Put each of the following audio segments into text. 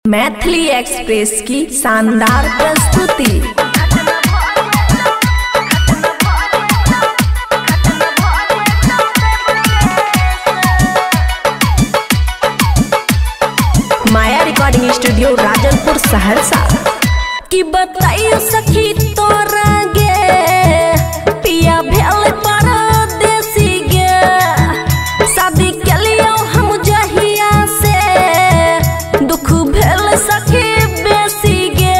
Maithili express की शानदार प्रस्तुति। माया रिकॉर्डिंग स्टूडियो राजनपुर सहरसा। कि बताइयो सखी तोरा गे पिया भेल परदेसी गे, शादी के लियो हम जहिया से दुख भेल सखी बेसी गे,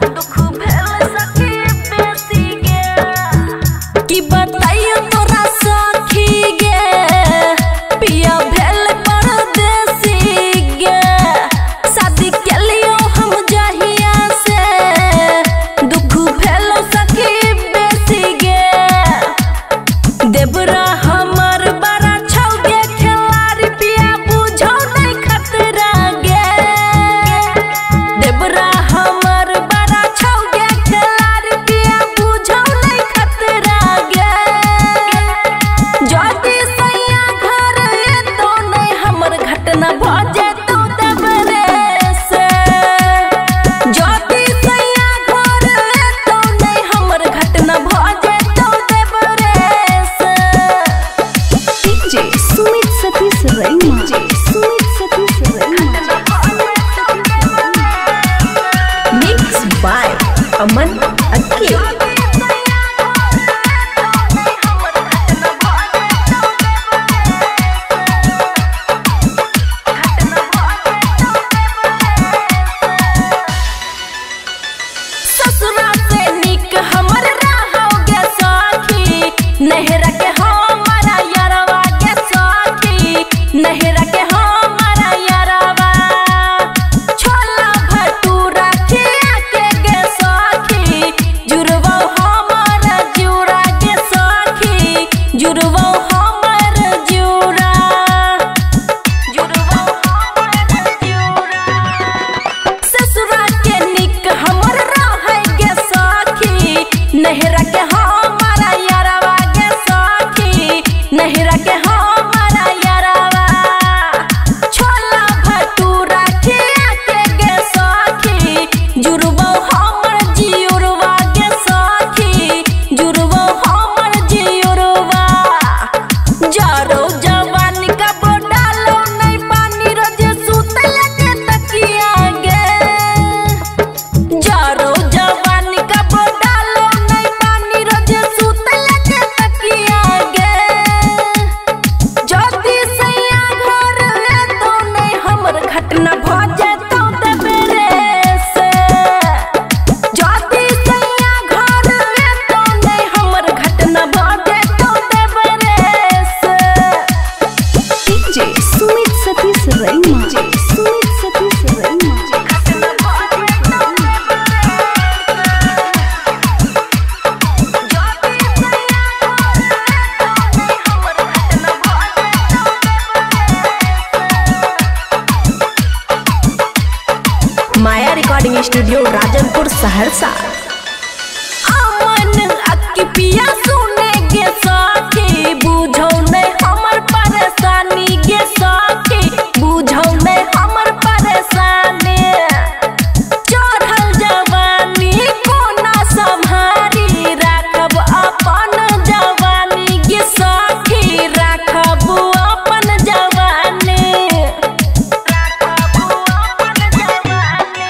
दुख भेल सखी बेसी गे। कि बताइयो तोरा सखी गे पिया भेल परदेसी गे, शादी के लियो हम जहिया दुख भेल सखी बेसी गे। देवरा हमर बड़ा छौ गे खेलारी पिया बुझो नहीं खतरा गे, देवरा हमर बड़ा छौ गे खेलारी पिया बुझो नहीं खतरा गे। जदी सैया घर एतो नहीं हमर घटना भ जेतो देवरे से, जदी सैया घर एतो नहीं हमर घटना भ जेतो देवरे से। DJ Sumit Satish Raima, Sumit Satish Raima. Mix by Aman Akki. ससुरा से निक हमर रहोगे सखी, नहरा के हमारा यारवा के सखी, नहरा के हमारा यारवा। छोला भटूरा खिया के गे सखी, जुड़वो हमर जुड़ा गे सखी, जुड़वो हमर जुड़ा, जुड़वो हमर जुड़ा। ससुरा के निक हमर रहे गे सखी, नहरा के हमारा यारवा गे सखी, नहरा के हमारा यारवा। छोला भटूरा खिया के गे सखी, जुड़वो हमर जियुरवा गे सखी, जुड़वो हमर जियुरवा। जरो जवानी का बोडालो नहीं पानी रोजे सुतल के तकिया गे, जरो जवानी का बोडालो नहीं पानी रोजे सुतल के तकिया गे। जदी सैया घर एतो नहीं हमर घटना भ जेतो देवरे से, जदी सैया घर एतो नहीं हमर घटना भ जेतो देवरे से। डीजे सुमित सतीश रैमा, सुमित सतीश रैमा। माया रिकॉर्डिंग स्टूडियो राजनपुर सहरसा। अमन अक्की पिया सुने गे सखी, बुझो नहीं हमर परेशानी गे सखी, बुझो नहीं हमर परेशानी। चढ़ल जवानी कोना सम्हारी, राखब अपन जवानी गे सखी, राखब अपन जवानी, राखब अपन जवानी।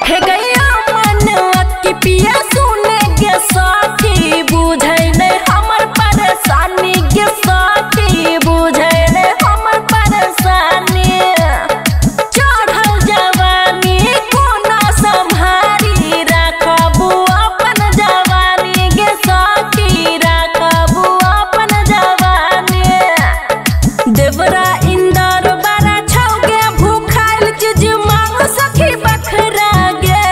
हे गैया मन अक्की पिया सुने गे सखी, बुझै नहीं हमर परेशानी गे सखी, बुझै नहीं हमर परेशानी। चढ़ल जवानी कोना सम्हारी, राखब अपन जवानी गे सखी, राखब अपन जवानी। देवरा इंदर बड़ा छौ गे भूखाइल चीज मांग सखी बखरा गे,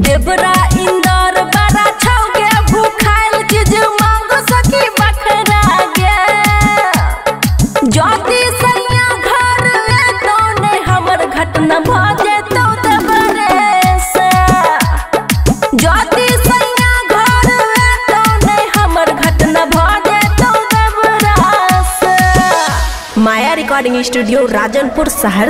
देवरा इंदर बड़ा छौ गे भूखाइल चीज मांग सखी बखरा गे। जदी सैया घर एतो नहीं हमर घटना भ जेतो देवरे से, जदी सैया घर एतो नहीं हमर घटना भ जेतो देवरा से। माया रिकॉर्डिंग स्टूडियो राजनपुर सहरसा।